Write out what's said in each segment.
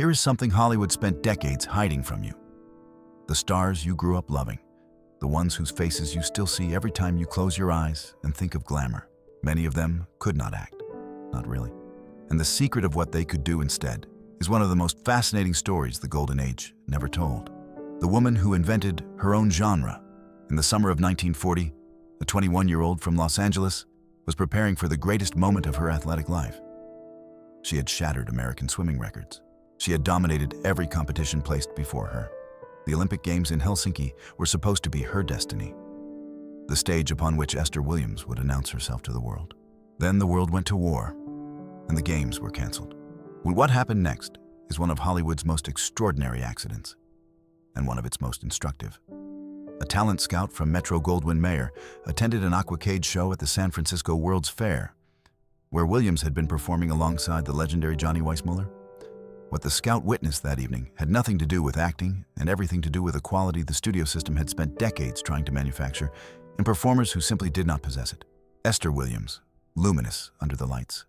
Here is something Hollywood spent decades hiding from you. The stars you grew up loving, the ones whose faces you still see every time you close your eyes and think of glamour. Many of them could not act, not really. And the secret of what they could do instead is one of the most fascinating stories the Golden Age never told. The woman who invented her own genre. In the summer of 1940, a 21-year-old from Los Angeles was preparing for the greatest moment of her athletic life. She had shattered American swimming records. She had dominated every competition placed before her. The Olympic Games in Helsinki were supposed to be her destiny, the stage upon which Esther Williams would announce herself to the world. Then the world went to war, and the Games were canceled. Well, what happened next is one of Hollywood's most extraordinary accidents, and one of its most instructive. A talent scout from Metro-Goldwyn-Mayer attended an aquacade show at the San Francisco World's Fair, where Williams had been performing alongside the legendary Johnny Weissmuller. What the scout witnessed that evening had nothing to do with acting and everything to do with a quality the studio system had spent decades trying to manufacture in performers who simply did not possess it. Esther Williams, luminous under the lights,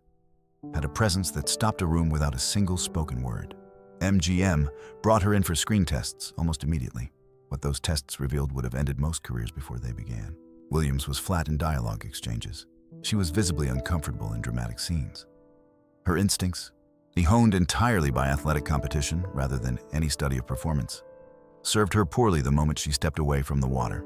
had a presence that stopped a room without a single spoken word. MGM brought her in for screen tests almost immediately. What those tests revealed would have ended most careers before they began. Williams was flat in dialogue exchanges. She was visibly uncomfortable in dramatic scenes. Her instincts, honed entirely by athletic competition rather than any study of performance, served her poorly the moment she stepped away from the water.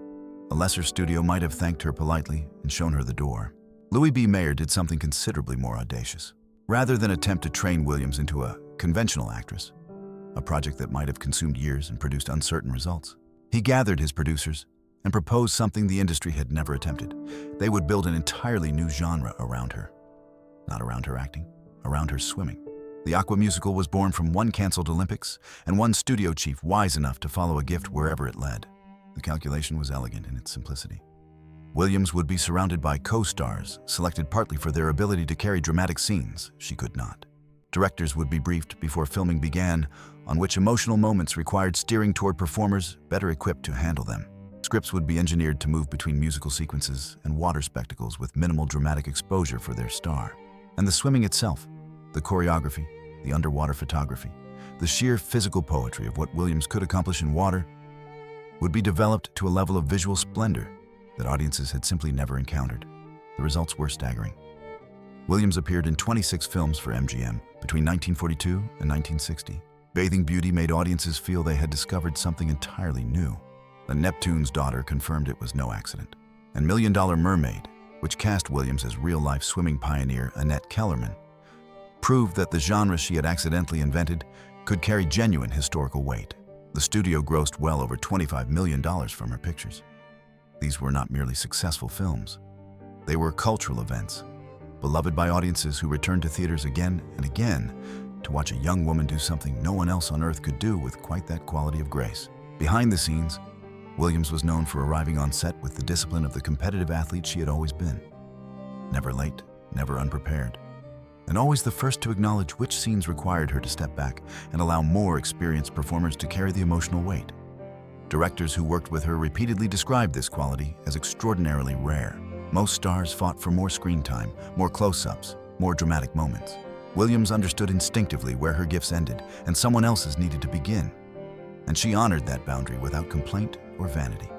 A lesser studio might have thanked her politely and shown her the door. Louis B. Mayer did something considerably more audacious. Rather than attempt to train Williams into a conventional actress, a project that might have consumed years and produced uncertain results, he gathered his producers and proposed something the industry had never attempted. They would build an entirely new genre around her. Not around her acting, around her swimming. The Aqua musical was born from one canceled Olympics and one studio chief wise enough to follow a gift wherever it led. The calculation was elegant in its simplicity. Williams would be surrounded by co-stars, selected partly for their ability to carry dramatic scenes she could not. Directors would be briefed before filming began on which emotional moments required steering toward performers better equipped to handle them. Scripts would be engineered to move between musical sequences and water spectacles with minimal dramatic exposure for their star. And the swimming itself, the choreography, the underwater photography, the sheer physical poetry of what Williams could accomplish in water would be developed to a level of visual splendor that audiences had simply never encountered. The results were staggering. Williams appeared in 26 films for MGM between 1942 and 1960. Bathing Beauty made audiences feel they had discovered something entirely new. The Neptune's Daughter confirmed it was no accident. And $1 Million Mermaid, which cast Williams as real-life swimming pioneer Annette Kellerman, proved that the genre she had accidentally invented could carry genuine historical weight. The studio grossed well over $25 million from her pictures. These were not merely successful films. They were cultural events, beloved by audiences who returned to theaters again and again to watch a young woman do something no one else on earth could do with quite that quality of grace. Behind the scenes, Williams was known for arriving on set with the discipline of the competitive athlete she had always been. Never late, never unprepared, and always the first to acknowledge which scenes required her to step back and allow more experienced performers to carry the emotional weight. Directors who worked with her repeatedly described this quality as extraordinarily rare. Most stars fought for more screen time, more close-ups, more dramatic moments. Williams understood instinctively where her gifts ended and someone else's needed to begin, and she honored that boundary without complaint or vanity.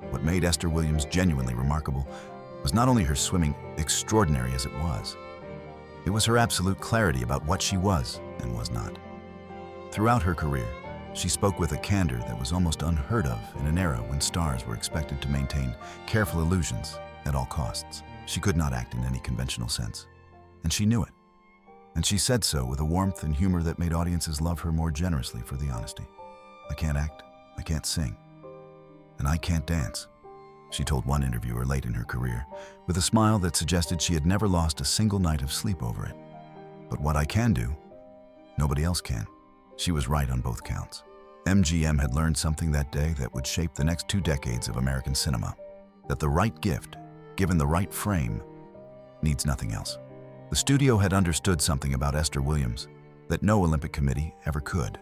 What made Esther Williams genuinely remarkable was not only her swimming, extraordinary as it was her absolute clarity about what she was and was not. Throughout her career, she spoke with a candor that was almost unheard of in an era when stars were expected to maintain careful illusions at all costs. She could not act in any conventional sense, and she knew it. And she said so with a warmth and humor that made audiences love her more generously for the honesty. "I can't act, I can't sing, and I can't dance," she told one interviewer late in her career, with a smile that suggested she had never lost a single night of sleep over it. "But what I can do, nobody else can." She was right on both counts. MGM had learned something that day that would shape the next 2 decades of American cinema, that the right gift, given the right frame, needs nothing else. The studio had understood something about Esther Williams that no Olympic committee ever could.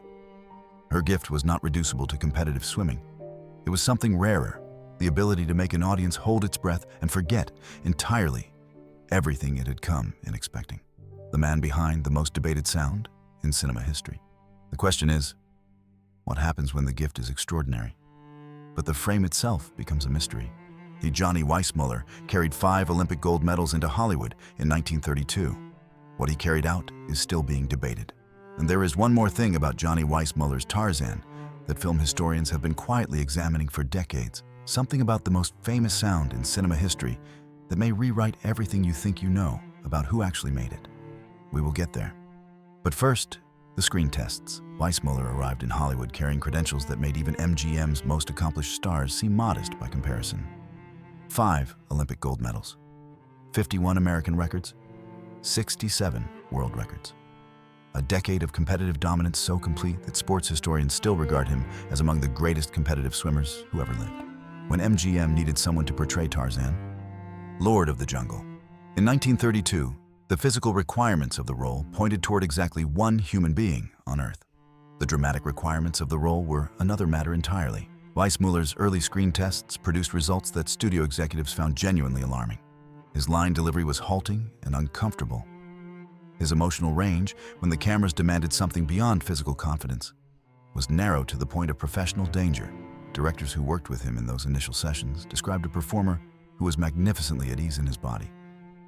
Her gift was not reducible to competitive swimming. It was something rarer, the ability to make an audience hold its breath and forget entirely everything it had come in expecting. The man behind the most debated sound in cinema history. The question is, what happens when the gift is extraordinary? But the frame itself becomes a mystery. Johnny Weissmuller carried 5 Olympic gold medals into Hollywood in 1932. What he carried out is still being debated. And there is one more thing about Johnny Weissmuller's Tarzan that film historians have been quietly examining for decades. Something about the most famous sound in cinema history that may rewrite everything you think you know about who actually made it. We will get there. But first, the screen tests. Weissmuller arrived in Hollywood carrying credentials that made even MGM's most accomplished stars seem modest by comparison. 5 Olympic gold medals, 51 American records, 67 world records. A decade of competitive dominance so complete that sports historians still regard him as among the greatest competitive swimmers who ever lived. When MGM needed someone to portray Tarzan, Lord of the Jungle. In 1932, the physical requirements of the role pointed toward exactly one human being on Earth. The dramatic requirements of the role were another matter entirely. Weissmuller's early screen tests produced results that studio executives found genuinely alarming. His line delivery was halting and uncomfortable. His emotional range, when the cameras demanded something beyond physical confidence, was narrow to the point of professional danger. Directors who worked with him in those initial sessions described a performer who was magnificently at ease in his body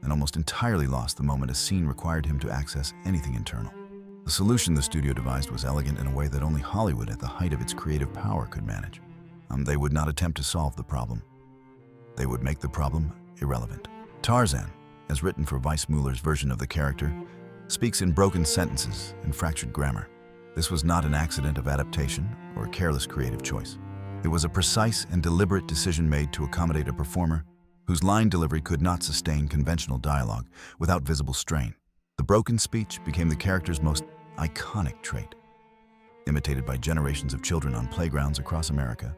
and almost entirely lost the moment a scene required him to access anything internal. The solution the studio devised was elegant in a way that only Hollywood at the height of its creative power could manage. They would not attempt to solve the problem. They would make the problem irrelevant. Tarzan, as written for Weissmuller's version of the character, speaks in broken sentences and fractured grammar. This was not an accident of adaptation or a careless creative choice. It was a precise and deliberate decision made to accommodate a performer whose line delivery could not sustain conventional dialogue without visible strain. The broken speech became the character's most iconic trait, imitated by generations of children on playgrounds across America.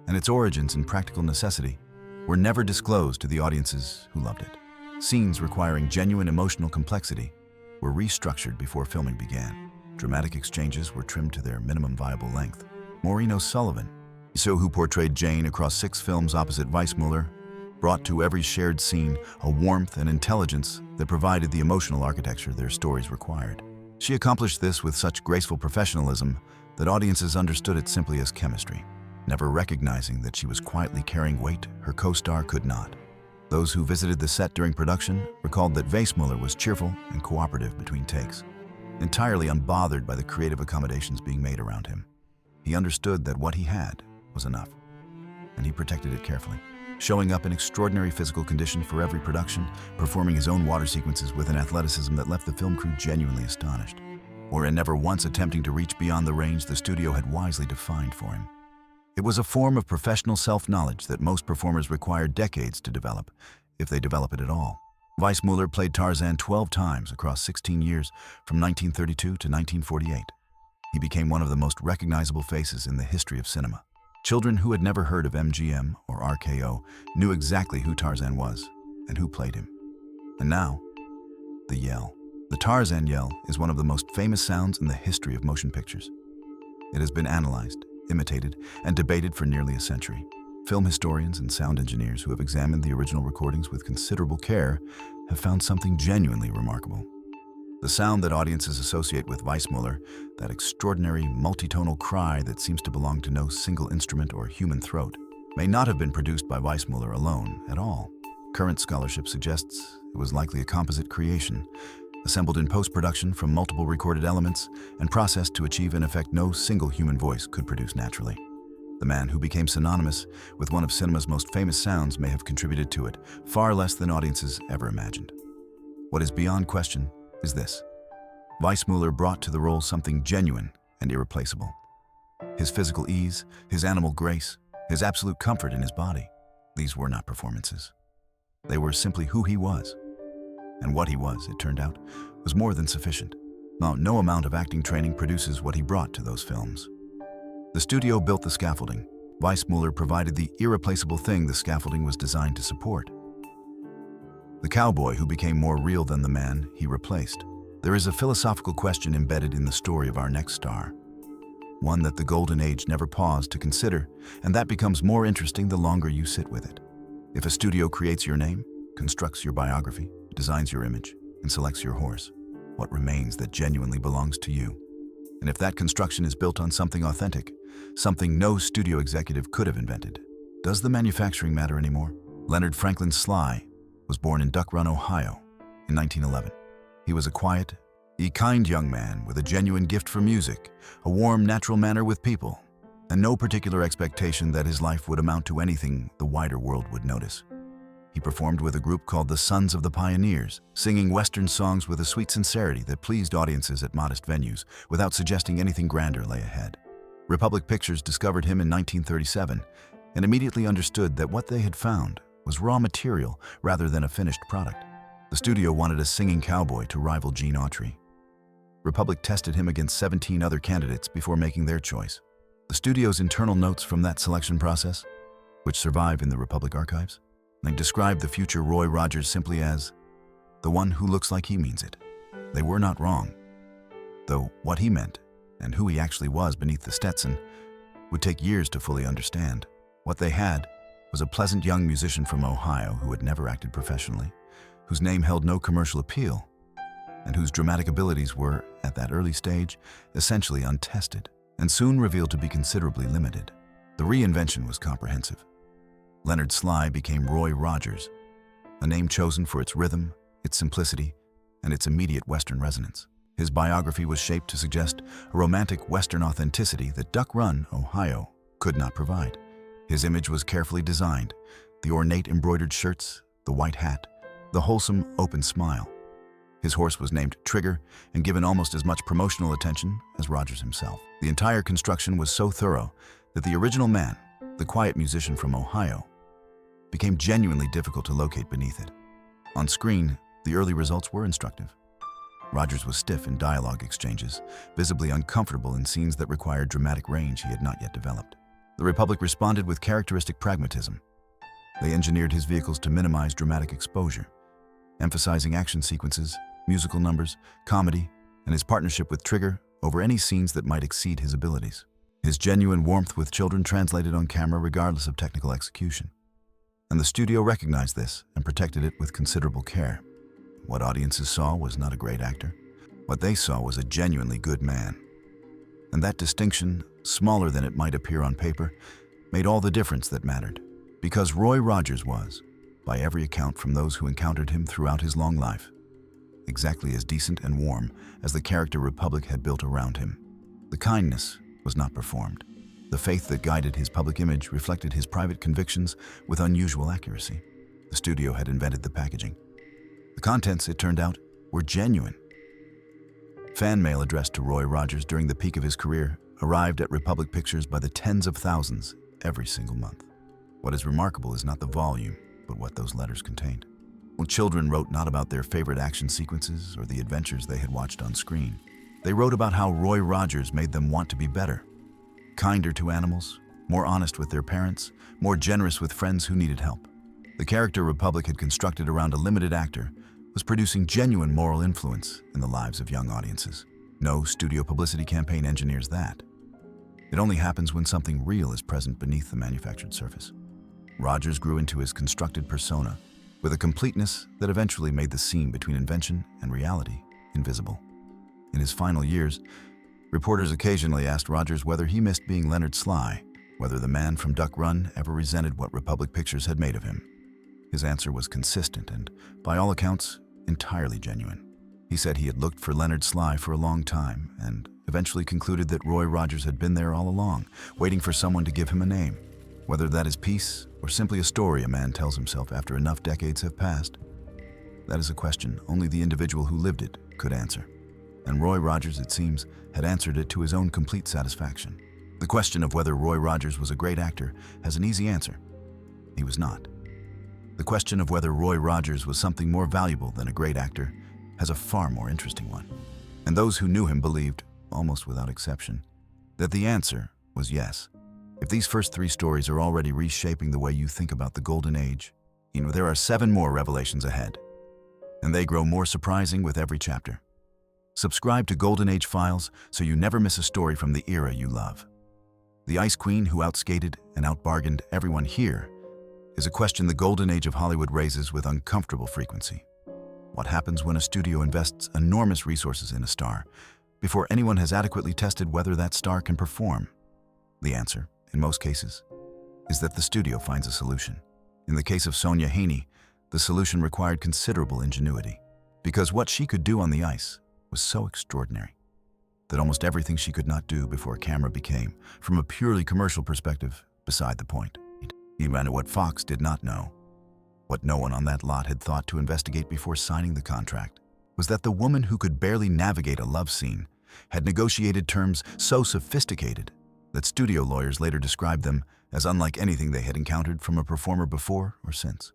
And its origins and practical necessity were never disclosed to the audiences who loved it. Scenes requiring genuine emotional complexity were restructured before filming began. Dramatic exchanges were trimmed to their minimum viable length. Maureen O'Sullivan, who portrayed Jane across 6 films opposite Weissmuller, brought to every shared scene a warmth and intelligence that provided the emotional architecture their stories required. She accomplished this with such graceful professionalism that audiences understood it simply as chemistry, never recognizing that she was quietly carrying weight her co-star could not. Those who visited the set during production recalled that Weissmuller was cheerful and cooperative between takes, entirely unbothered by the creative accommodations being made around him. He understood that what he had was enough, and he protected it carefully, showing up in extraordinary physical condition for every production, performing his own water sequences with an athleticism that left the film crew genuinely astonished, and never once attempting to reach beyond the range the studio had wisely defined for him. It was a form of professional self-knowledge that most performers require decades to develop, if they develop it at all. Weissmuller played Tarzan 12 times across 16 years, from 1932 to 1948. He became one of the most recognizable faces in the history of cinema. Children who had never heard of MGM or RKO knew exactly who Tarzan was and who played him. And now, the yell. The Tarzan yell is one of the most famous sounds in the history of motion pictures. It has been analyzed, imitated, and debated for nearly a century. Film historians and sound engineers who have examined the original recordings with considerable care have found something genuinely remarkable. The sound that audiences associate with Weissmuller, that extraordinary multitonal cry that seems to belong to no single instrument or human throat, may not have been produced by Weissmuller alone at all. Current scholarship suggests it was likely a composite creation, assembled in post-production from multiple recorded elements and processed to achieve an effect no single human voice could produce naturally. The man who became synonymous with one of cinema's most famous sounds may have contributed to it, far less than audiences ever imagined. What is beyond question is this: Weissmuller brought to the role something genuine and irreplaceable. His physical ease, his animal grace, his absolute comfort in his body. These were not performances. They were simply who he was. And what he was, it turned out, was more than sufficient. Now, no amount of acting training produces what he brought to those films. The studio built the scaffolding. Weissmuller provided the irreplaceable thing the scaffolding was designed to support. The cowboy who became more real than the man he replaced. There is a philosophical question embedded in the story of our next star, one that the Golden Age never paused to consider, and that becomes more interesting the longer you sit with it. If a studio creates your name, constructs your biography, designs your image, and selects your horse, what remains that genuinely belongs to you? And if that construction is built on something authentic, something no studio executive could have invented, does the manufacturing matter anymore? Leonard Franklin Sly was born in Duck Run, Ohio, in 1911. He was a quiet, kind young man with a genuine gift for music, a warm, natural manner with people, and no particular expectation that his life would amount to anything the wider world would notice. He performed with a group called the Sons of the Pioneers, singing Western songs with a sweet sincerity that pleased audiences at modest venues without suggesting anything grander lay ahead. Republic Pictures discovered him in 1937 and immediately understood that what they had found was raw material rather than a finished product. The studio wanted a singing cowboy to rival Gene Autry. Republic tested him against 17 other candidates before making their choice. The studio's internal notes from that selection process, which survive in the Republic archives, they describe the future Roy Rogers simply as the one who looks like he means it. They were not wrong, though what he meant and who he actually was beneath the Stetson would take years to fully understand. What they had was a pleasant young musician from Ohio who had never acted professionally, whose name held no commercial appeal, and whose dramatic abilities were, at that early stage, essentially untested, and soon revealed to be considerably limited. The reinvention was comprehensive. Leonard Sly became Roy Rogers, a name chosen for its rhythm, its simplicity, and its immediate Western resonance. His biography was shaped to suggest a romantic Western authenticity that Duck Run, Ohio, could not provide. His image was carefully designed, the ornate embroidered shirts, the white hat, the wholesome, open smile. His horse was named Trigger and given almost as much promotional attention as Rogers himself. The entire construction was so thorough that the original man, the quiet musician from Ohio, became genuinely difficult to locate beneath it. On screen, the early results were instructive. Rogers was stiff in dialogue exchanges, visibly uncomfortable in scenes that required dramatic range he had not yet developed. The Republic responded with characteristic pragmatism. They engineered his vehicles to minimize dramatic exposure, emphasizing action sequences, musical numbers, comedy, and his partnership with Trigger over any scenes that might exceed his abilities. His genuine warmth with children translated on camera regardless of technical execution. And the studio recognized this and protected it with considerable care. What audiences saw was not a great actor. What they saw was a genuinely good man. And that distinction, smaller than it might appear on paper, made all the difference that mattered. Because Roy Rogers was, by every account from those who encountered him throughout his long life, exactly as decent and warm as the character Republic had built around him. The kindness was not performed. The faith that guided his public image reflected his private convictions with unusual accuracy. The studio had invented the packaging. The contents, it turned out, were genuine. Fan mail addressed to Roy Rogers during the peak of his career arrived at Republic Pictures by the tens of thousands every single month. What is remarkable is not the volume, but what those letters contained. Well, children wrote not about their favorite action sequences or the adventures they had watched on screen. They wrote about how Roy Rogers made them want to be better, kinder to animals, more honest with their parents, more generous with friends who needed help. The character Republic had constructed around a limited actor was producing genuine moral influence in the lives of young audiences. No studio publicity campaign engineers that. It only happens when something real is present beneath the manufactured surface. Rogers grew into his constructed persona with a completeness that eventually made the seam between invention and reality invisible. In his final years, reporters occasionally asked Rogers whether he missed being Leonard Sly, whether the man from Duck Run ever resented what Republic Pictures had made of him. His answer was consistent and, by all accounts, entirely genuine. He said he had looked for Leonard Sly for a long time and eventually concluded that Roy Rogers had been there all along, waiting for someone to give him a name. Whether that is peace or simply a story a man tells himself after enough decades have passed, that is a question only the individual who lived it could answer. And Roy Rogers, it seems, had answered it to his own complete satisfaction. The question of whether Roy Rogers was a great actor has an easy answer. He was not. The question of whether Roy Rogers was something more valuable than a great actor has a far more interesting one. And those who knew him believed, almost without exception, that the answer was yes. If these first 3 stories are already reshaping the way you think about the Golden Age, there are 7 more revelations ahead. And they grow more surprising with every chapter. Subscribe to Golden Age Files so you never miss a story from the era you love. The Ice Queen who outskated and outbargained everyone here is a question the Golden Age of Hollywood raises with uncomfortable frequency. What happens when a studio invests enormous resources in a star, before anyone has adequately tested whether that star can perform? The answer, in most cases, is that the studio finds a solution. In the case of Sonja Henie, the solution required considerable ingenuity, because what she could do on the ice was so extraordinary that almost everything she could not do before a camera became, from a purely commercial perspective, beside the point. Even what Fox did not know, what no one on that lot had thought to investigate before signing the contract, was that the woman who could barely navigate a love scene had negotiated terms so sophisticated that studio lawyers later described them as unlike anything they had encountered from a performer before or since.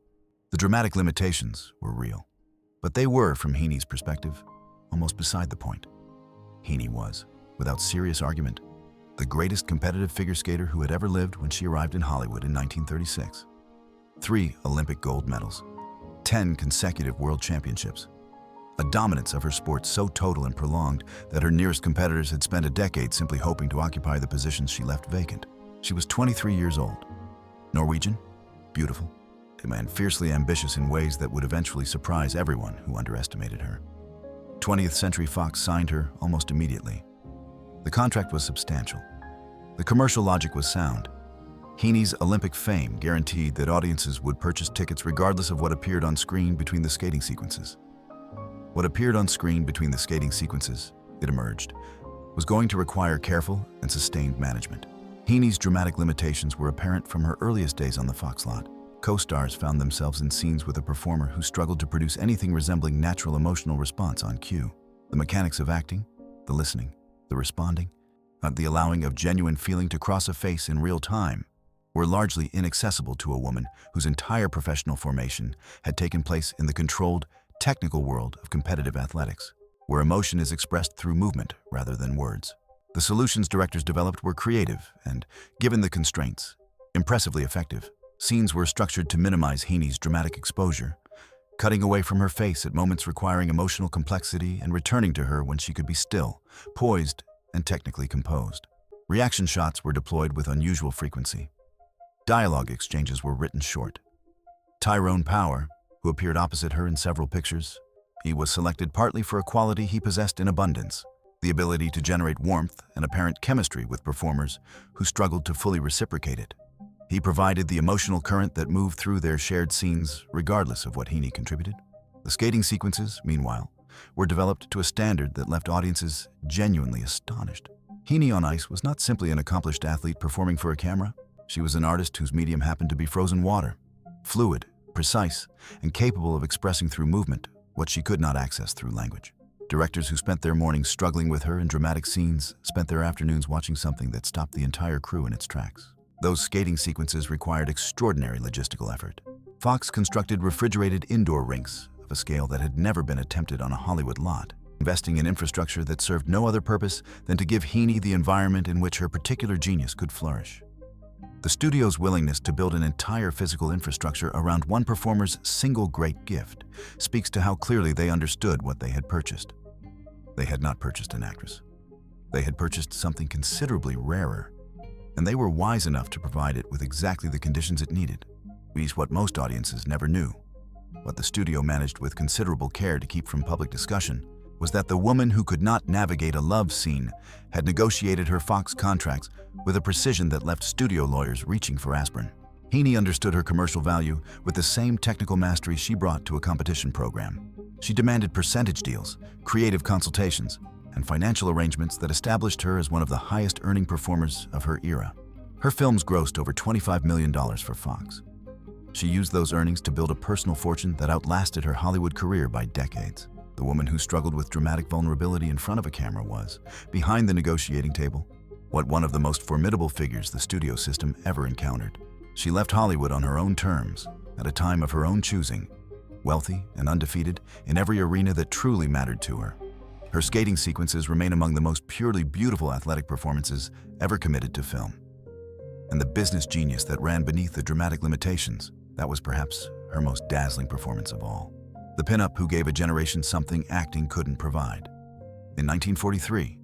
The dramatic limitations were real, but they were, from Henie's perspective, almost beside the point. Henie was, without serious argument, the greatest competitive figure skater who had ever lived when she arrived in Hollywood in 1936. 3 Olympic gold medals, 10 consecutive world championships, a dominance of her sport so total and prolonged that her nearest competitors had spent a decade simply hoping to occupy the positions she left vacant. She was 23 years old, Norwegian, beautiful, and fiercely ambitious in ways that would eventually surprise everyone who underestimated her. 20th Century Fox signed her almost immediately. The contract was substantial. The commercial logic was sound. Henie's Olympic fame guaranteed that audiences would purchase tickets regardless of what appeared on screen between the skating sequences. What appeared on screen between the skating sequences, it emerged, was going to require careful and sustained management. Henie's dramatic limitations were apparent from her earliest days on the Fox lot. Co-stars found themselves in scenes with a performer who struggled to produce anything resembling natural emotional response on cue. The mechanics of acting, the listening, the responding, the allowing of genuine feeling to cross a face in real time, were largely inaccessible to a woman whose entire professional formation had taken place in the controlled, technical world of competitive athletics, where emotion is expressed through movement rather than words. The solutions directors developed were creative and, given the constraints, impressively effective. Scenes were structured to minimize Henie's dramatic exposure, cutting away from her face at moments requiring emotional complexity and returning to her when she could be still, poised, and technically composed. Reaction shots were deployed with unusual frequency. Dialogue exchanges were written short. Tyrone Power, who appeared opposite her in several pictures, he was selected partly for a quality he possessed in abundance, the ability to generate warmth and apparent chemistry with performers who struggled to fully reciprocate it. He provided the emotional current that moved through their shared scenes regardless of what Henie contributed. The skating sequences, meanwhile, were developed to a standard that left audiences genuinely astonished. Henie on ice was not simply an accomplished athlete performing for a camera. She was an artist whose medium happened to be frozen water, fluid, precise, and capable of expressing through movement what she could not access through language. Directors who spent their mornings struggling with her in dramatic scenes spent their afternoons watching something that stopped the entire crew in its tracks. Those skating sequences required extraordinary logistical effort. Fox constructed refrigerated indoor rinks of a scale that had never been attempted on a Hollywood lot, investing in infrastructure that served no other purpose than to give Henie the environment in which her particular genius could flourish. The studio's willingness to build an entire physical infrastructure around one performer's single great gift speaks to how clearly they understood what they had purchased. They had not purchased an actress. They had purchased something considerably rarer, and they were wise enough to provide it with exactly the conditions it needed. What most audiences never knew, what the studio managed with considerable care to keep from public discussion, was that the woman who could not navigate a love scene had negotiated her Fox contracts with a precision that left studio lawyers reaching for aspirin. Henie understood her commercial value with the same technical mastery she brought to a competition program. She demanded percentage deals, creative consultations, and financial arrangements that established her as one of the highest-earning performers of her era. Her films grossed over $25 million for Fox. She used those earnings to build a personal fortune that outlasted her Hollywood career by decades. The woman who struggled with dramatic vulnerability in front of a camera was, behind the negotiating table, one of the most formidable figures the studio system ever encountered. She left Hollywood on her own terms, at a time of her own choosing, wealthy and undefeated in every arena that truly mattered to her. Her skating sequences remain among the most purely beautiful athletic performances ever committed to film. And the business genius that ran beneath the dramatic limitations, that was perhaps her most dazzling performance of all. The pinup who gave a generation something acting couldn't provide. In 1943,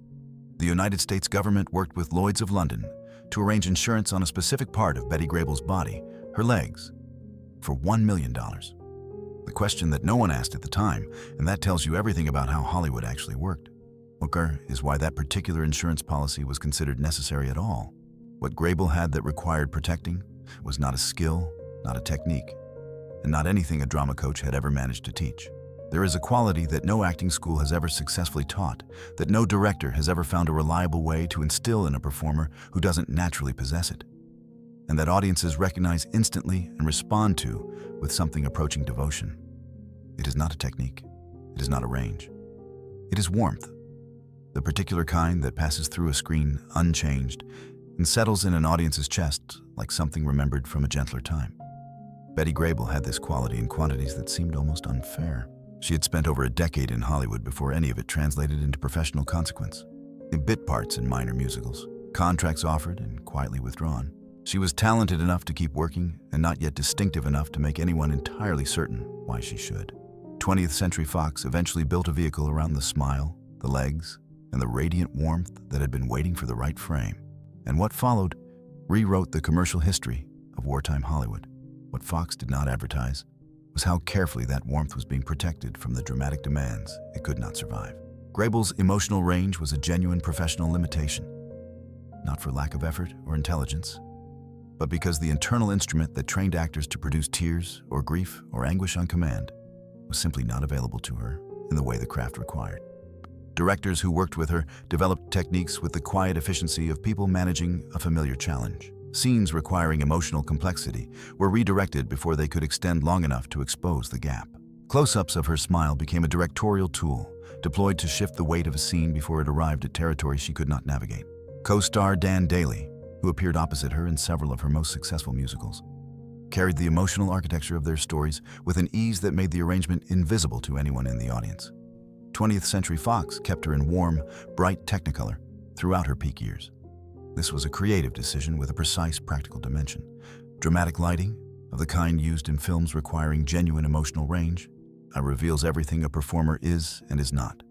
the United States government worked with Lloyd's of London to arrange insurance on a specific part of Betty Grable's body, her legs, for $1 million. The question that no one asked at the time, and that tells you everything about how Hollywood actually worked. Mooker is why that particular insurance policy was considered necessary at all. What Grable had that required protecting was not a skill, not a technique, and not anything a drama coach had ever managed to teach. There is a quality that no acting school has ever successfully taught, that no director has ever found a reliable way to instill in a performer who doesn't naturally possess it, and that audiences recognize instantly and respond to with something approaching devotion. It is not a technique. It is not a range. It is warmth, the particular kind that passes through a screen unchanged and settles in an audience's chest like something remembered from a gentler time. Betty Grable had this quality in quantities that seemed almost unfair. She had spent over a decade in Hollywood before any of it translated into professional consequence. In bit parts in minor musicals, contracts offered and quietly withdrawn. She was talented enough to keep working and not yet distinctive enough to make anyone entirely certain why she should. 20th Century Fox eventually built a vehicle around the smile, the legs, and the radiant warmth that had been waiting for the right frame. And what followed rewrote the commercial history of wartime Hollywood. What Fox did not advertise was how carefully that warmth was being protected from the dramatic demands it could not survive. Grable's emotional range was a genuine professional limitation, not for lack of effort or intelligence, but because the internal instrument that trained actors to produce tears or grief or anguish on command was simply not available to her in the way the craft required. Directors who worked with her developed techniques with the quiet efficiency of people managing a familiar challenge. Scenes requiring emotional complexity were redirected before they could extend long enough to expose the gap. Close-ups of her smile became a directorial tool, deployed to shift the weight of a scene before it arrived at territory she could not navigate. Co-star Dan Daly, who appeared opposite her in several of her most successful musicals, carried the emotional architecture of their stories with an ease that made the arrangement invisible to anyone in the audience. 20th Century Fox kept her in warm, bright Technicolor throughout her peak years. This was a creative decision with a precise practical dimension. Dramatic lighting, of the kind used in films requiring genuine emotional range, reveals everything a performer is and is not.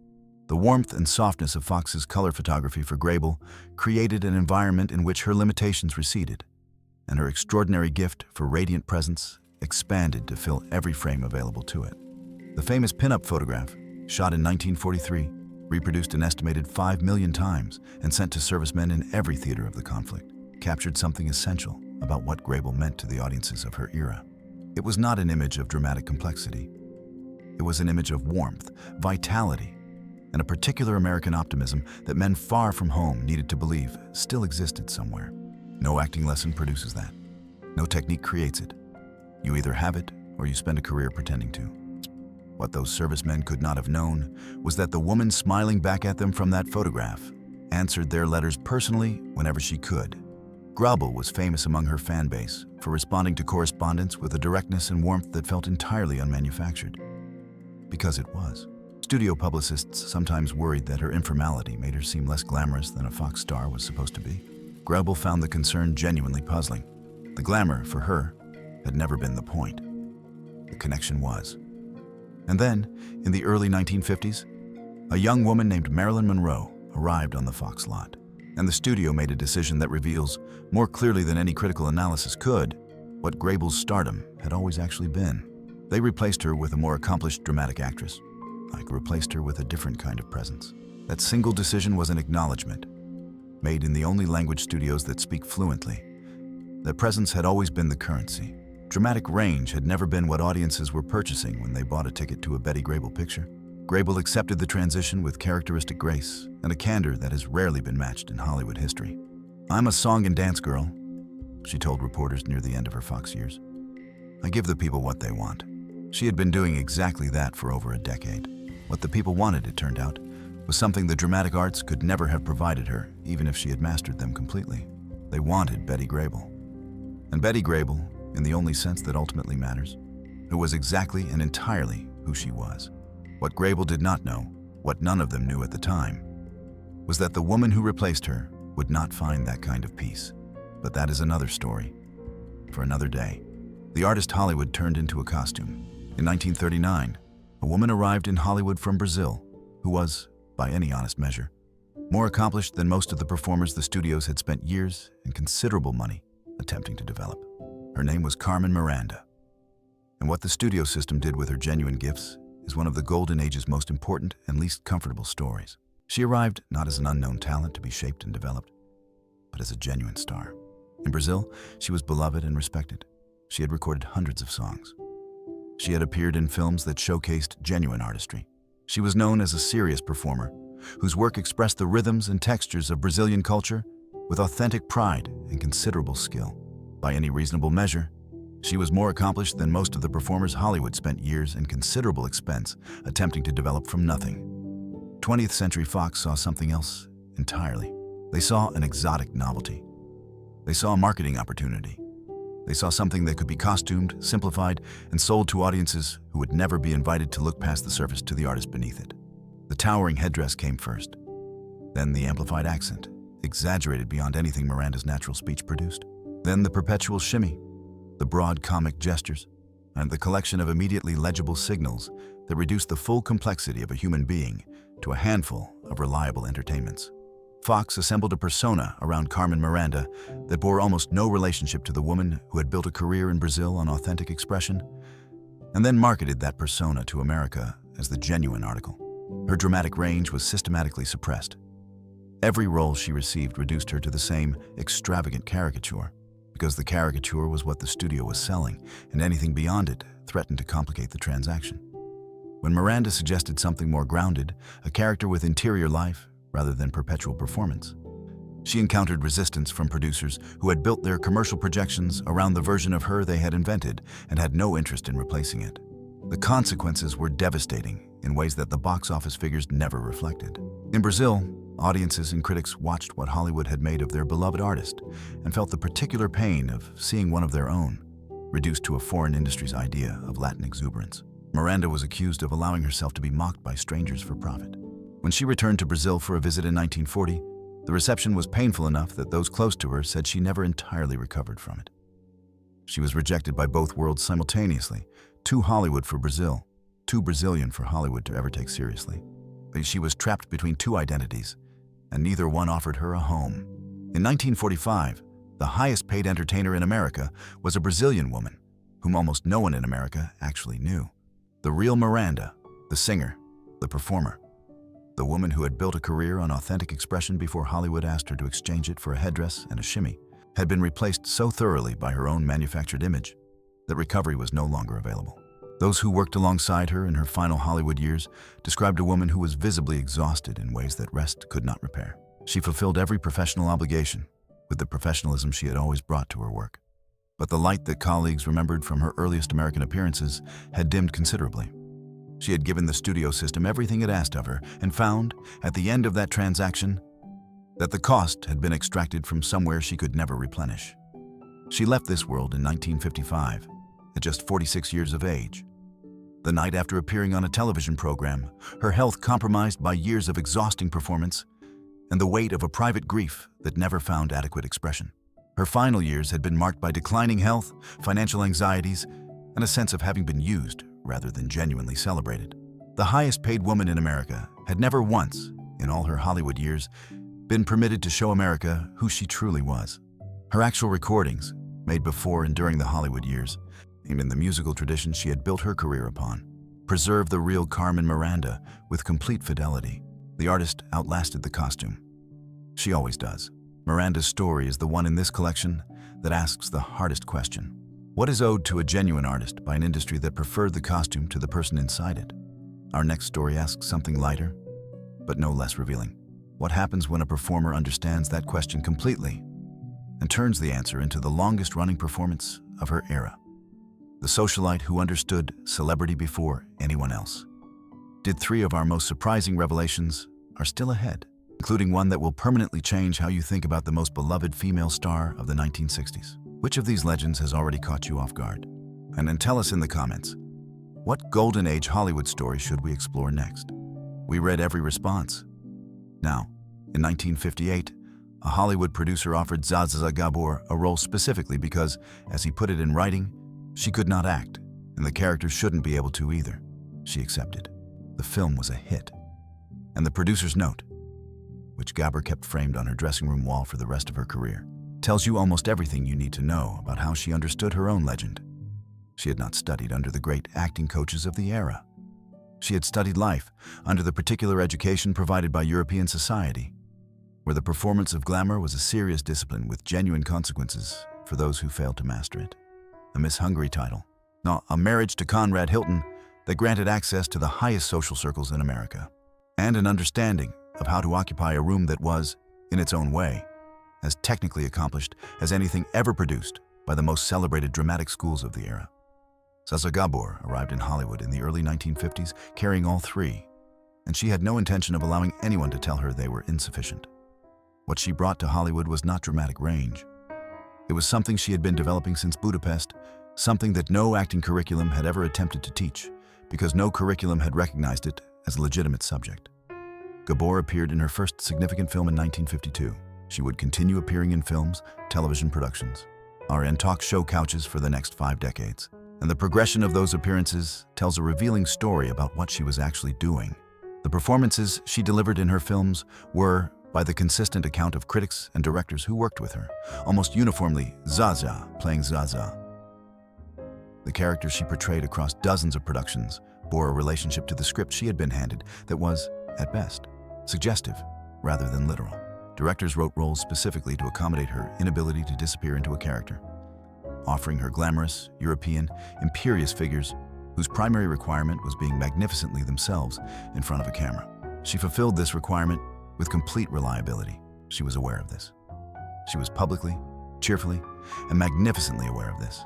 The warmth and softness of Fox's color photography for Grable created an environment in which her limitations receded, and her extraordinary gift for radiant presence expanded to fill every frame available to it. The famous pinup photograph, shot in 1943, reproduced an estimated 5 million times and sent to servicemen in every theater of the conflict, captured something essential about what Grable meant to the audiences of her era. It was not an image of dramatic complexity. It was an image of warmth, vitality, and a particular American optimism that men far from home needed to believe still existed somewhere. No acting lesson produces that. No technique creates it. You either have it or you spend a career pretending to. What those servicemen could not have known was that the woman smiling back at them from that photograph answered their letters personally whenever she could. Grable was famous among her fan base for responding to correspondence with a directness and warmth that felt entirely unmanufactured. Because it was. Studio publicists sometimes worried that her informality made her seem less glamorous than a Fox star was supposed to be. Grable found the concern genuinely puzzling. The glamour, for her, had never been the point. The connection was. And then, in the early 1950s, a young woman named Marilyn Monroe arrived on the Fox lot, and the studio made a decision that reveals, more clearly than any critical analysis could, what Grable's stardom had always actually been. They replaced her with a more accomplished dramatic actress, like replaced her with a different kind of presence. That single decision was an acknowledgement, made in the only language studios that speak fluently. That presence had always been the currency. Dramatic range had never been what audiences were purchasing when they bought a ticket to a Betty Grable picture. Grable accepted the transition with characteristic grace and a candor that has rarely been matched in Hollywood history. "I'm a song and dance girl," she told reporters near the end of her Fox years. "I give the people what they want." She had been doing exactly that for over a decade. What the people wanted, it turned out, was something the dramatic arts could never have provided her, even if she had mastered them completely. They wanted Betty Grable. And Betty Grable, in the only sense that ultimately matters, who was exactly and entirely who she was. What Grable did not know, what none of them knew at the time, was that the woman who replaced her would not find that kind of peace. But that is another story, for another day. The artist Hollywood turned into a costume. In 1939, a woman arrived in Hollywood from Brazil who was, by any honest measure, more accomplished than most of the performers the studios had spent years and considerable money attempting to develop. Her name was Carmen Miranda. And what the studio system did with her genuine gifts is one of the Golden Age's most important and least comfortable stories. She arrived not as an unknown talent to be shaped and developed, but as a genuine star. In Brazil, she was beloved and respected. She had recorded hundreds of songs. She had appeared in films that showcased genuine artistry. She was known as a serious performer, whose work expressed the rhythms and textures of Brazilian culture with authentic pride and considerable skill. By any reasonable measure, she was more accomplished than most of the performers Hollywood spent years and considerable expense attempting to develop from nothing. 20th Century Fox saw something else entirely. They saw an exotic novelty. They saw a marketing opportunity. They saw something that could be costumed, simplified, and sold to audiences who would never be invited to look past the surface to the artist beneath it. The towering headdress came first, then the amplified accent, exaggerated beyond anything Miranda's natural speech produced. Then the perpetual shimmy, the broad comic gestures, and the collection of immediately legible signals that reduced the full complexity of a human being to a handful of reliable entertainments. Fox assembled a persona around Carmen Miranda that bore almost no relationship to the woman who had built a career in Brazil on authentic expression, and then marketed that persona to America as the genuine article. Her dramatic range was systematically suppressed. Every role she received reduced her to the same extravagant caricature, because the caricature was what the studio was selling, and anything beyond it threatened to complicate the transaction. When Miranda suggested something more grounded, a character with interior life rather than perpetual performance, she encountered resistance from producers who had built their commercial projections around the version of her they had invented and had no interest in replacing it. The consequences were devastating in ways that the box office figures never reflected. In Brazil, audiences and critics watched what Hollywood had made of their beloved artist and felt the particular pain of seeing one of their own reduced to a foreign industry's idea of Latin exuberance. Miranda was accused of allowing herself to be mocked by strangers for profit. When she returned to Brazil for a visit in 1940, the reception was painful enough that those close to her said she never entirely recovered from it. She was rejected by both worlds simultaneously, too Hollywood for Brazil, too Brazilian for Hollywood to ever take seriously. But she was trapped between two identities, and neither one offered her a home. In 1945, the highest-paid entertainer in America was a Brazilian woman, whom almost no one in America actually knew. The real Miranda, the singer, the performer, the woman who had built a career on authentic expression before Hollywood asked her to exchange it for a headdress and a shimmy, had been replaced so thoroughly by her own manufactured image that recovery was no longer available. Those who worked alongside her in her final Hollywood years described a woman who was visibly exhausted in ways that rest could not repair. She fulfilled every professional obligation with the professionalism she had always brought to her work. But the light that colleagues remembered from her earliest American appearances had dimmed considerably. She had given the studio system everything it asked of her and found, at the end of that transaction, that the cost had been extracted from somewhere she could never replenish. She left this world in 1955, at just 46 years of age. The night after appearing on a television program, her health compromised by years of exhausting performance and the weight of a private grief that never found adequate expression. Her final years had been marked by declining health, financial anxieties, and a sense of having been used rather than genuinely celebrated. The highest-paid woman in America had never once, in all her Hollywood years, been permitted to show America who she truly was. Her actual recordings, made before and during the Hollywood years, and in the musical tradition she had built her career upon, preserved the real Carmen Miranda with complete fidelity. The artist outlasted the costume. She always does. Miranda's story is the one in this collection that asks the hardest question. What is owed to a genuine artist by an industry that preferred the costume to the person inside it? Our next story asks something lighter, but no less revealing. What happens when a performer understands that question completely and turns the answer into the longest-running performance of her era? The socialite who understood celebrity before anyone else. Did three of our most surprising revelations are still ahead, including one that will permanently change how you think about the most beloved female star of the 1960s. Which of these legends has already caught you off guard? And then tell us in the comments, what Golden Age Hollywood story should we explore next? We read every response. Now, in 1958, a Hollywood producer offered Zsa Gabor a role specifically because, as he put it in writing, she could not act, and the character shouldn't be able to either. She accepted. The film was a hit. And the producer's note, which Gabor kept framed on her dressing room wall for the rest of her career, tells you almost everything you need to know about how she understood her own legend. She had not studied under the great acting coaches of the era. She had studied life under the particular education provided by European society, where the performance of glamour was a serious discipline with genuine consequences for those who failed to master it. A Miss Hungary title, not a marriage to Conrad Hilton that granted access to the highest social circles in America, and an understanding of how to occupy a room that was, in its own way, as technically accomplished as anything ever produced by the most celebrated dramatic schools of the era. Zsa Gabor arrived in Hollywood in the early 1950s carrying all three, and she had no intention of allowing anyone to tell her they were insufficient. What she brought to Hollywood was not dramatic range. It was something she had been developing since Budapest, something that no acting curriculum had ever attempted to teach, because no curriculum had recognized it as a legitimate subject. Gabor appeared in her first significant film in 1952. She would continue appearing in films, television productions, and talk show couches for the next 5 decades. And the progression of those appearances tells a revealing story about what she was actually doing. The performances she delivered in her films were, by the consistent account of critics and directors who worked with her, almost uniformly Zsa playing Zsa. The character she portrayed across dozens of productions bore a relationship to the script she had been handed that was, at best, suggestive rather than literal. Directors wrote roles specifically to accommodate her inability to disappear into a character, offering her glamorous, European, imperious figures whose primary requirement was being magnificently themselves in front of a camera. She fulfilled this requirement with complete reliability. She was aware of this. She was publicly, cheerfully, and magnificently aware of this.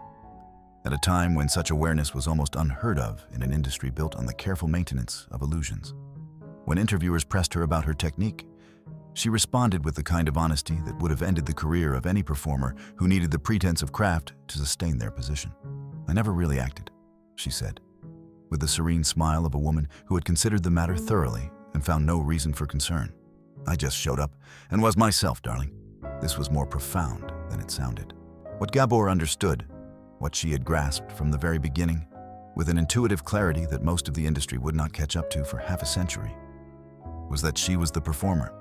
At a time when such awareness was almost unheard of in an industry built on the careful maintenance of illusions. When interviewers pressed her about her technique, she responded with the kind of honesty that would have ended the career of any performer who needed the pretense of craft to sustain their position. "I never really acted," she said, with the serene smile of a woman who had considered the matter thoroughly and found no reason for concern. "I just showed up and was myself, darling." This was more profound than it sounded. What Gabor understood, what she had grasped from the very beginning, with an intuitive clarity that most of the industry would not catch up to for half a century, was that she was the performer,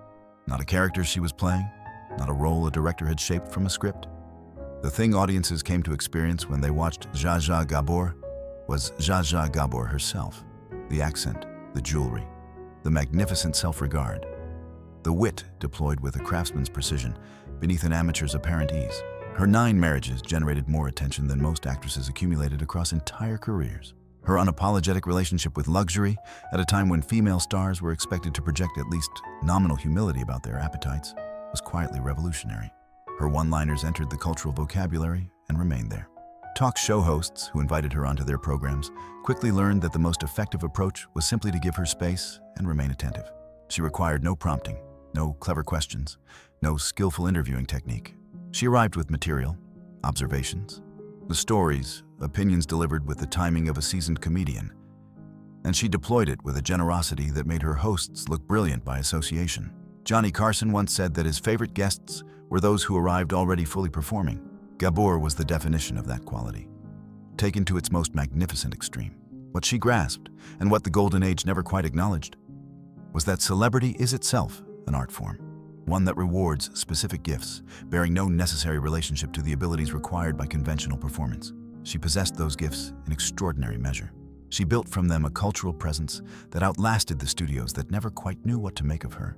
not a character she was playing, not a role a director had shaped from a script. The thing audiences came to experience when they watched Zsa Gabor was Zsa Gabor herself. The accent, the jewelry, the magnificent self-regard, the wit deployed with a craftsman's precision beneath an amateur's apparent ease. Her 9 marriages generated more attention than most actresses accumulated across entire careers. Her unapologetic relationship with luxury, at a time when female stars were expected to project at least nominal humility about their appetites, was quietly revolutionary. Her one-liners entered the cultural vocabulary and remained there. Talk show hosts who invited her onto their programs quickly learned that the most effective approach was simply to give her space and remain attentive. She required no prompting, no clever questions, no skillful interviewing technique. She arrived with material, observations, the stories, opinions delivered with the timing of a seasoned comedian, and she deployed it with a generosity that made her hosts look brilliant by association. Johnny Carson once said that his favorite guests were those who arrived already fully performing. Gabor was the definition of that quality, taken to its most magnificent extreme. What she grasped, and what the Golden Age never quite acknowledged, was that celebrity is itself an art form, one that rewards specific gifts, bearing no necessary relationship to the abilities required by conventional performance. She possessed those gifts in extraordinary measure. She built from them a cultural presence that outlasted the studios that never quite knew what to make of her,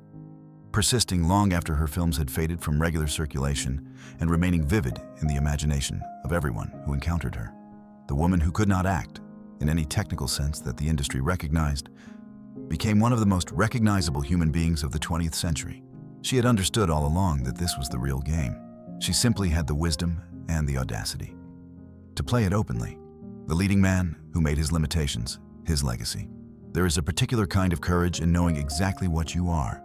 persisting long after her films had faded from regular circulation and remaining vivid in the imagination of everyone who encountered her. The woman who could not act, in any technical sense that the industry recognized, became one of the most recognizable human beings of the 20th century. She had understood all along that this was the real game. She simply had the wisdom and the audacity to play it openly. The leading man who made his limitations his legacy. There is a particular kind of courage in knowing exactly what you are,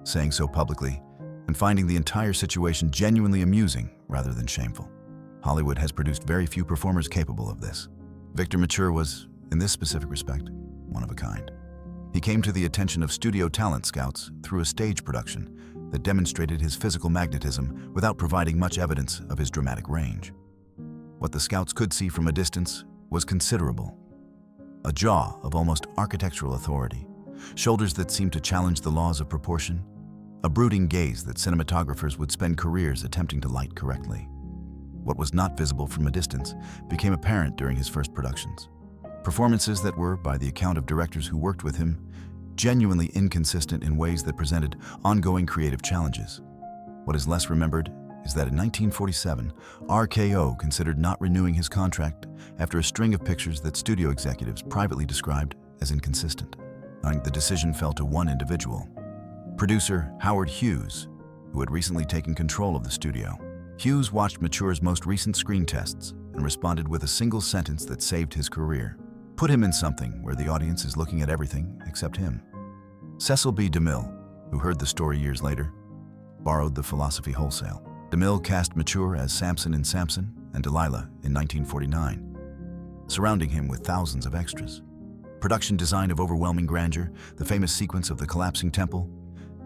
saying so publicly, and finding the entire situation genuinely amusing rather than shameful. Hollywood has produced very few performers capable of this. Victor Mature was, in this specific respect, one of a kind. He came to the attention of studio talent scouts through a stage production that demonstrated his physical magnetism without providing much evidence of his dramatic range. What the scouts could see from a distance was considerable. A jaw of almost architectural authority, shoulders that seemed to challenge the laws of proportion, a brooding gaze that cinematographers would spend careers attempting to light correctly. What was not visible from a distance became apparent during his first productions. Performances that were, by the account of directors who worked with him, genuinely inconsistent in ways that presented ongoing creative challenges. What is less remembered is that in 1947, RKO considered not renewing his contract after a string of pictures that studio executives privately described as inconsistent. The decision fell to one individual, producer Howard Hughes, who had recently taken control of the studio. Hughes watched Mature's most recent screen tests and responded with a single sentence that saved his career. Put him in something where the audience is looking at everything except him. Cecil B. DeMille, who heard the story years later, borrowed the philosophy wholesale. DeMille cast Mature as Samson in Samson and Delilah in 1949, surrounding him with thousands of extras. Production design of overwhelming grandeur, the famous sequence of the collapsing temple,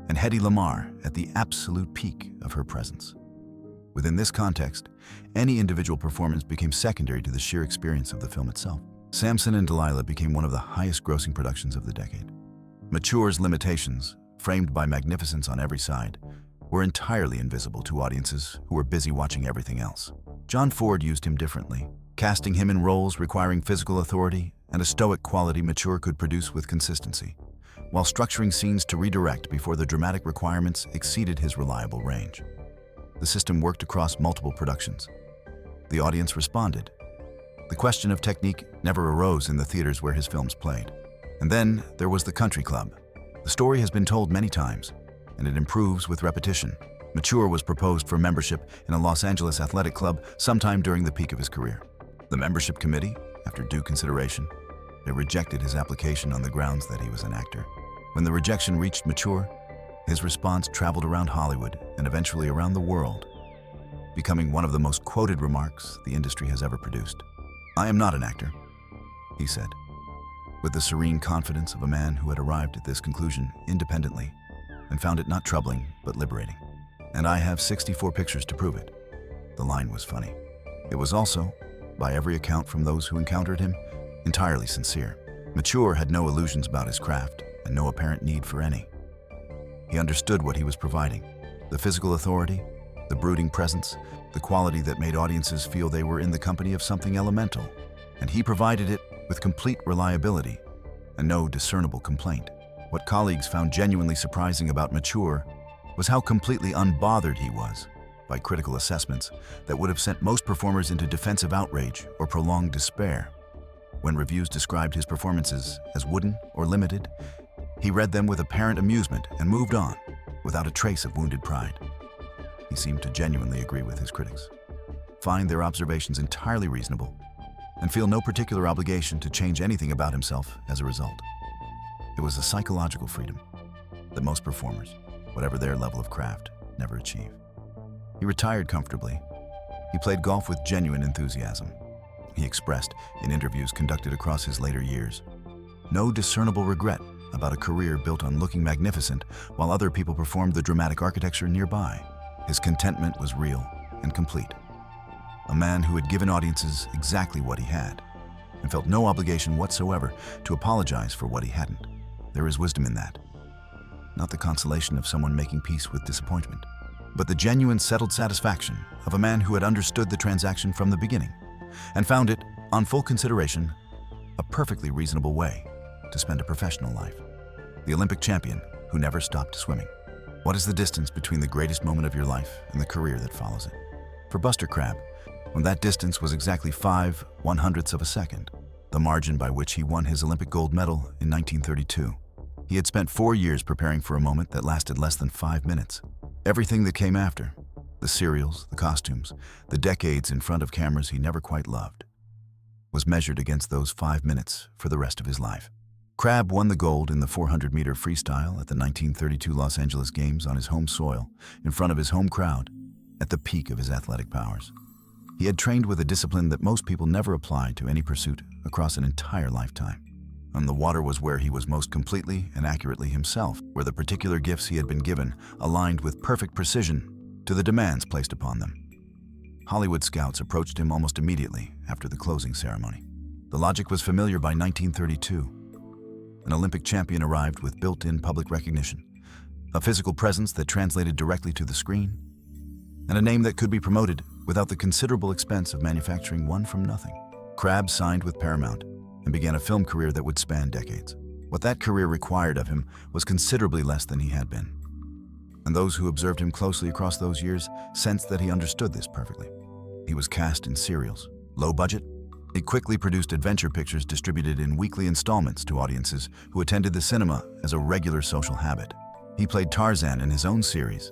and Hedy Lamarr at the absolute peak of her presence. Within this context, any individual performance became secondary to the sheer experience of the film itself. Samson and Delilah became one of the highest-grossing productions of the decade. Mature's limitations, framed by magnificence on every side, were entirely invisible to audiences who were busy watching everything else. John Ford used him differently, casting him in roles requiring physical authority and a stoic quality Mature could produce with consistency, while structuring scenes to redirect before the dramatic requirements exceeded his reliable range. The system worked across multiple productions. The audience responded. The question of technique never arose in the theaters where his films played. And then there was the country club. The story has been told many times, and it improves with repetition. Mature was proposed for membership in a Los Angeles athletic club sometime during the peak of his career. The membership committee, after due consideration, they rejected his application on the grounds that he was an actor. When the rejection reached Mature, his response traveled around Hollywood and eventually around the world, becoming one of the most quoted remarks the industry has ever produced. "I am not an actor," he said, with the serene confidence of a man who had arrived at this conclusion independently and found it not troubling but liberating. "And I have 64 pictures to prove it." The line was funny. It was also, by every account from those who encountered him, entirely sincere. Mature had no illusions about his craft and no apparent need for any. He understood what he was providing: the physical authority, the brooding presence, the quality that made audiences feel they were in the company of something elemental, and he provided it with complete reliability and no discernible complaint. What colleagues found genuinely surprising about Mature was how completely unbothered he was by critical assessments that would have sent most performers into defensive outrage or prolonged despair. When reviews described his performances as wooden or limited, he read them with apparent amusement and moved on, without a trace of wounded pride. He seemed to genuinely agree with his critics, find their observations entirely reasonable, and feel no particular obligation to change anything about himself as a result. It was a psychological freedom that most performers, whatever their level of craft, never achieve. He retired comfortably. He played golf with genuine enthusiasm. He expressed, in interviews conducted across his later years, no discernible regret about a career built on looking magnificent while other people performed the dramatic architecture nearby. His contentment was real and complete. A man who had given audiences exactly what he had and felt no obligation whatsoever to apologize for what he hadn't. There is wisdom in that. Not the consolation of someone making peace with disappointment, but the genuine settled satisfaction of a man who had understood the transaction from the beginning and found it, on full consideration, a perfectly reasonable way to spend a professional life. The Olympic champion who never stopped swimming. What is the distance between the greatest moment of your life and the career that follows it? For Buster Crabbe, when that distance was exactly 5/100ths of a second, the margin by which he won his Olympic gold medal in 1932. He had spent 4 years preparing for a moment that lasted less than 5 minutes. Everything that came after, the serials, the costumes, the decades in front of cameras he never quite loved, was measured against those 5 minutes for the rest of his life. Crabbe won the gold in the 400-meter freestyle at the 1932 Los Angeles Games on his home soil, in front of his home crowd, at the peak of his athletic powers. He had trained with a discipline that most people never applied to any pursuit across an entire lifetime. And the water was where he was most completely and accurately himself, where the particular gifts he had been given aligned with perfect precision to the demands placed upon them. Hollywood scouts approached him almost immediately after the closing ceremony. The logic was familiar by 1932. An Olympic champion arrived with built-in public recognition, a physical presence that translated directly to the screen, and a name that could be promoted without the considerable expense of manufacturing one from nothing. Crabbe signed with Paramount, and began a film career that would span decades. What that career required of him was considerably less than he had been. And those who observed him closely across those years sensed that he understood this perfectly. He was cast in serials, low budget. He quickly produced adventure pictures distributed in weekly installments to audiences who attended the cinema as a regular social habit. He played Tarzan in his own series.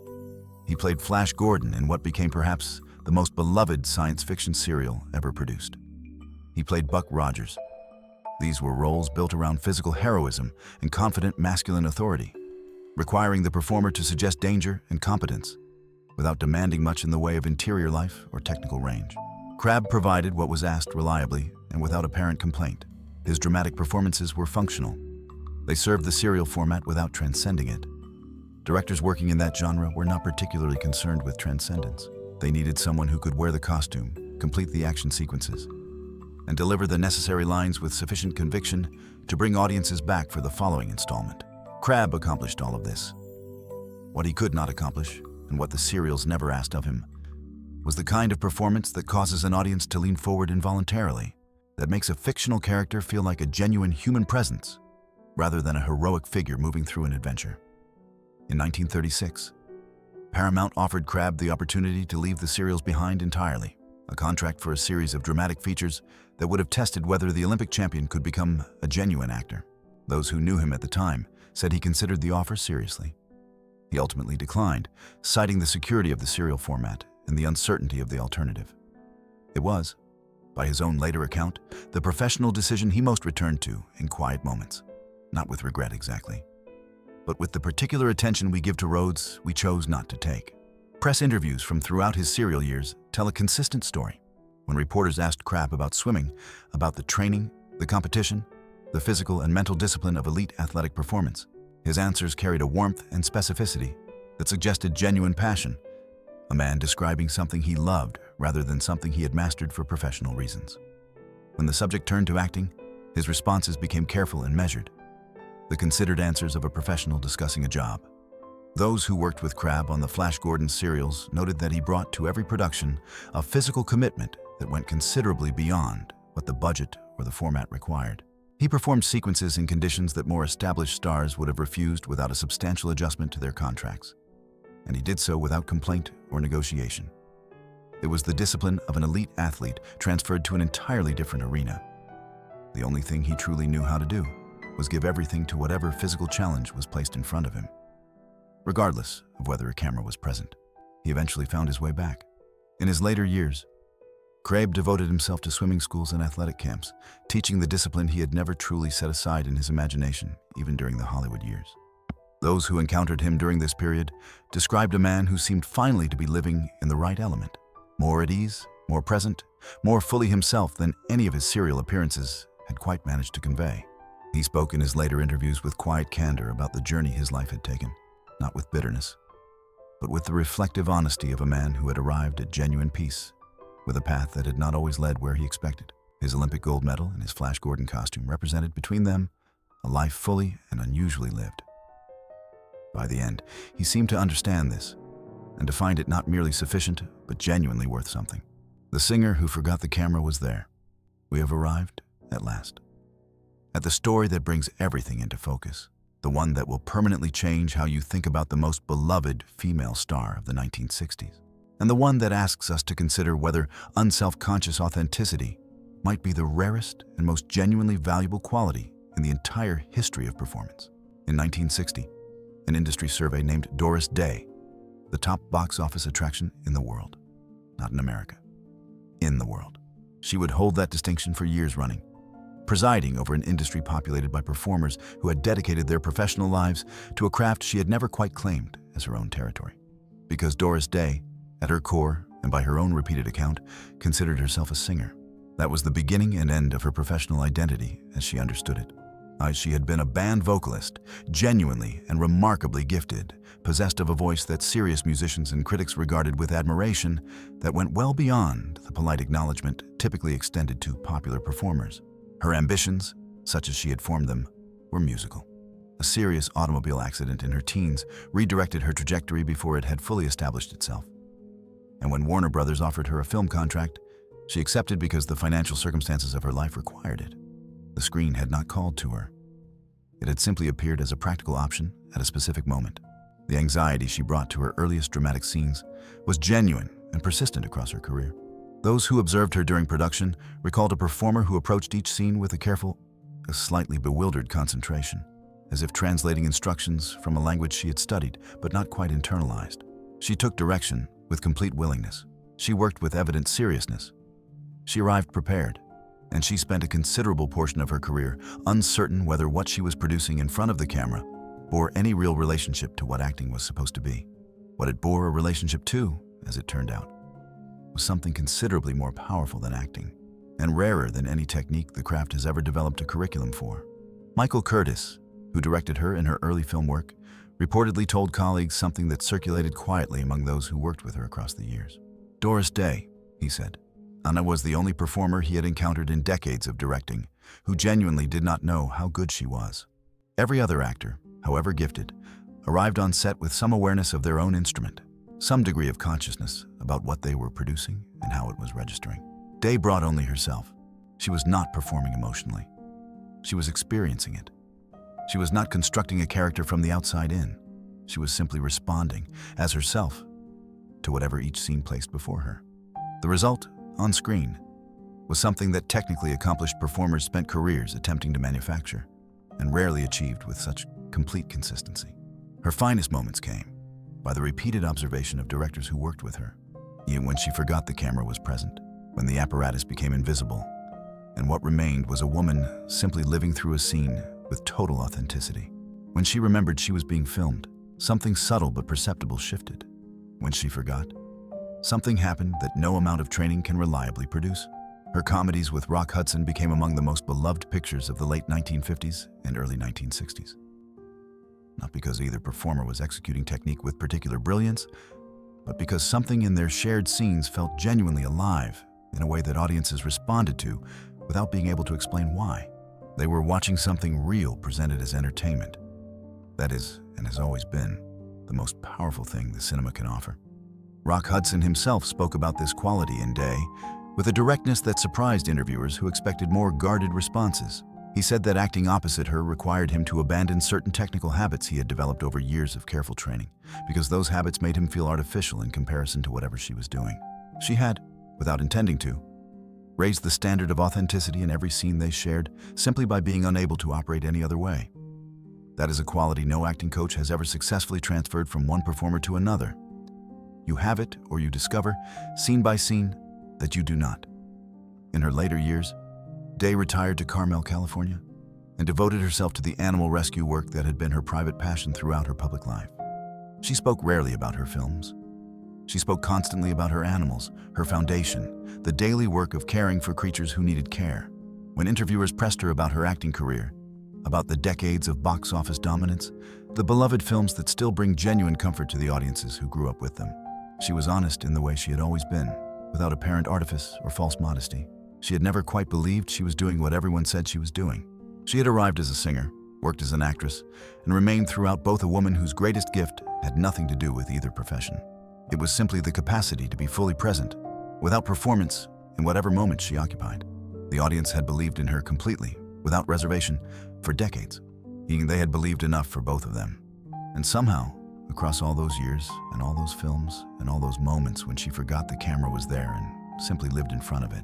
He played Flash Gordon in what became perhaps the most beloved science fiction serial ever produced. He played Buck Rogers. These were roles built around physical heroism and confident masculine authority, requiring the performer to suggest danger and competence, without demanding much in the way of interior life or technical range. Crabb provided what was asked reliably and without apparent complaint. His dramatic performances were functional. They served the serial format without transcending it. Directors working in that genre were not particularly concerned with transcendence. They needed someone who could wear the costume, complete the action sequences, and deliver the necessary lines with sufficient conviction to bring audiences back for the following installment. Crabb accomplished all of this. What he could not accomplish, and what the serials never asked of him, was the kind of performance that causes an audience to lean forward involuntarily, that makes a fictional character feel like a genuine human presence, rather than a heroic figure moving through an adventure. In 1936, Paramount offered Crabb the opportunity to leave the serials behind entirely, a contract for a series of dramatic features that would have tested whether the Olympic champion could become a genuine actor. Those who knew him at the time said he considered the offer seriously. He ultimately declined, citing the security of the serial format and the uncertainty of the alternative. It was, by his own later account, the professional decision he most returned to in quiet moments. Not with regret exactly, but with the particular attention we give to roads we chose not to take. Press interviews from throughout his serial years tell a consistent story. When reporters asked Crabb about swimming, about the training, the competition, the physical and mental discipline of elite athletic performance, his answers carried a warmth and specificity that suggested genuine passion, a man describing something he loved rather than something he had mastered for professional reasons. When the subject turned to acting, his responses became careful and measured, the considered answers of a professional discussing a job. Those who worked with Crabb on the Flash Gordon serials noted that he brought to every production a physical commitment that went considerably beyond what the budget or the format required. He performed sequences in conditions that more established stars would have refused without a substantial adjustment to their contracts, and he did so without complaint or negotiation. It was the discipline of an elite athlete transferred to an entirely different arena. The only thing he truly knew how to do was give everything to whatever physical challenge was placed in front of him. Regardless of whether a camera was present, he eventually found his way back. In his later years, Crabb devoted himself to swimming schools and athletic camps, teaching the discipline he had never truly set aside in his imagination, even during the Hollywood years. Those who encountered him during this period described a man who seemed finally to be living in the right element, more at ease, more present, more fully himself than any of his serial appearances had quite managed to convey. He spoke in his later interviews with quiet candor about the journey his life had taken, not with bitterness, but with the reflective honesty of a man who had arrived at genuine peace, with a path that had not always led where he expected. His Olympic gold medal and his Flash Gordon costume represented between them a life fully and unusually lived. By the end, he seemed to understand this, and to find it not merely sufficient, but genuinely worth something. The singer who forgot the camera was there. We have arrived at last. At the story that brings everything into focus, the one that will permanently change how you think about the most beloved female star of the 1960s, and the one that asks us to consider whether unself-conscious authenticity might be the rarest and most genuinely valuable quality in the entire history of performance. In 1960, an industry survey named Doris Day the top box office attraction in the world. Not in America, in the world. She would hold that distinction for years running, presiding over an industry populated by performers who had dedicated their professional lives to a craft she had never quite claimed as her own territory. Because Doris Day, at her core and by her own repeated account, considered herself a singer. That was the beginning and end of her professional identity as she understood it. She had been a band vocalist, genuinely and remarkably gifted, possessed of a voice that serious musicians and critics regarded with admiration that went well beyond the polite acknowledgement typically extended to popular performers. Her ambitions, such as she had formed them, were musical. A serious automobile accident in her teens redirected her trajectory before it had fully established itself. And when Warner Brothers offered her a film contract, she accepted because the financial circumstances of her life required it. The screen had not called to her. It had simply appeared as a practical option at a specific moment. The anxiety she brought to her earliest dramatic scenes was genuine and persistent across her career. Those who observed her during production recalled a performer who approached each scene with a slightly bewildered concentration, as if translating instructions from a language she had studied but not quite internalized. She took direction with complete willingness. She worked with evident seriousness. She arrived prepared, and she spent a considerable portion of her career uncertain whether what she was producing in front of the camera bore any real relationship to what acting was supposed to be. What it bore a relationship to, as it turned out, was something considerably more powerful than acting, and rarer than any technique the craft has ever developed a curriculum for. Michael Curtis, who directed her in her early film work, reportedly told colleagues something that circulated quietly among those who worked with her across the years. Doris Day, he said, Anna was the only performer he had encountered in decades of directing who genuinely did not know how good she was. Every other actor, however gifted, arrived on set with some awareness of their own instrument, some degree of consciousness about what they were producing and how it was registering. Day brought only herself. She was not performing emotionally. She was experiencing it. She was not constructing a character from the outside in. She was simply responding, as herself, to whatever each scene placed before her. The result, on screen, was something that technically accomplished performers spent careers attempting to manufacture, and rarely achieved with such complete consistency. Her finest moments came by the repeated observation of directors who worked with her, even when she forgot the camera was present, when the apparatus became invisible, and what remained was a woman simply living through a scene with total authenticity. When she remembered she was being filmed, something subtle but perceptible shifted. When she forgot, something happened that no amount of training can reliably produce. Her comedies with Rock Hudson became among the most beloved pictures of the late 1950s and early 1960s. Not because either performer was executing technique with particular brilliance, but because something in their shared scenes felt genuinely alive in a way that audiences responded to without being able to explain why. They were watching something real presented as entertainment. That is, and has always been, the most powerful thing the cinema can offer. Rock Hudson himself spoke about this quality in Day with a directness that surprised interviewers who expected more guarded responses. He said that acting opposite her required him to abandon certain technical habits he had developed over years of careful training, because those habits made him feel artificial in comparison to whatever she was doing. She had, without intending to, raised the standard of authenticity in every scene they shared simply by being unable to operate any other way. That is a quality no acting coach has ever successfully transferred from one performer to another. You have it, or you discover, scene by scene, that you do not. In her later years, Day retired to Carmel, California, and devoted herself to the animal rescue work that had been her private passion throughout her public life. She spoke rarely about her films. She spoke constantly about her animals, her foundation, the daily work of caring for creatures who needed care. When interviewers pressed her about her acting career, about the decades of box office dominance, the beloved films that still bring genuine comfort to the audiences who grew up with them, she was honest in the way she had always been, without apparent artifice or false modesty. She had never quite believed she was doing what everyone said she was doing. She had arrived as a singer, worked as an actress, and remained throughout both a woman whose greatest gift had nothing to do with either profession. It was simply the capacity to be fully present, without performance, in whatever moment she occupied. The audience had believed in her completely, without reservation, for decades, meaning they had believed enough for both of them. And somehow, across all those years, and all those films, and all those moments when she forgot the camera was there and simply lived in front of it,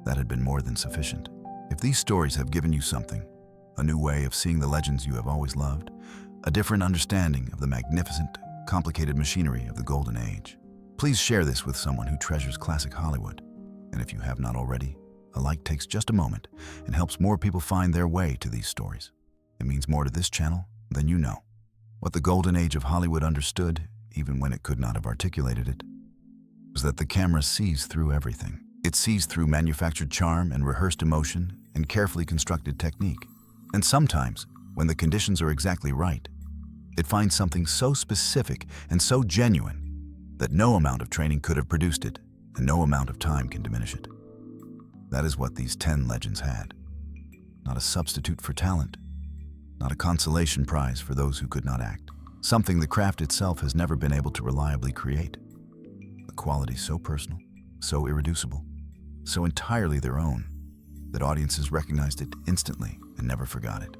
that had been more than sufficient. If these stories have given you something, a new way of seeing the legends you have always loved, a different understanding of the magnificent, complicated machinery of the Golden Age, please share this with someone who treasures classic Hollywood. And if you have not already, a like takes just a moment and helps more people find their way to these stories. It means more to this channel than you know. What the Golden Age of Hollywood understood, even when it could not have articulated it, was that the camera sees through everything. It sees through manufactured charm and rehearsed emotion and carefully constructed technique. And sometimes, when the conditions are exactly right, it finds something so specific and so genuine that no amount of training could have produced it, and no amount of time can diminish it. That is what these 10 legends had. Not a substitute for talent, not a consolation prize for those who could not act. Something the craft itself has never been able to reliably create. A quality so personal, so irreducible, so entirely their own, that audiences recognized it instantly and never forgot it.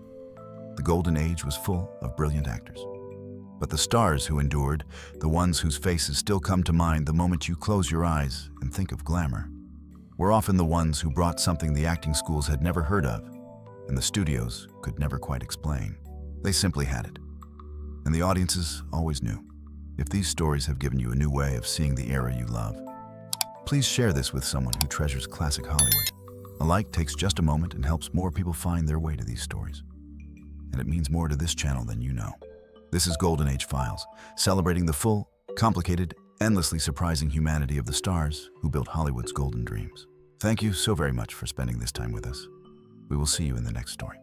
The golden age was full of brilliant actors. But the stars who endured, the ones whose faces still come to mind the moment you close your eyes and think of glamour, were often the ones who brought something the acting schools had never heard of and the studios could never quite explain. They simply had it. And the audiences always knew. If these stories have given you a new way of seeing the era you love, please share this with someone who treasures classic Hollywood. A like takes just a moment and helps more people find their way to these stories. And it means more to this channel than you know. This is Golden Age Files, celebrating the full, complicated, endlessly surprising humanity of the stars who built Hollywood's golden dreams. Thank you so very much for spending this time with us. We will see you in the next story.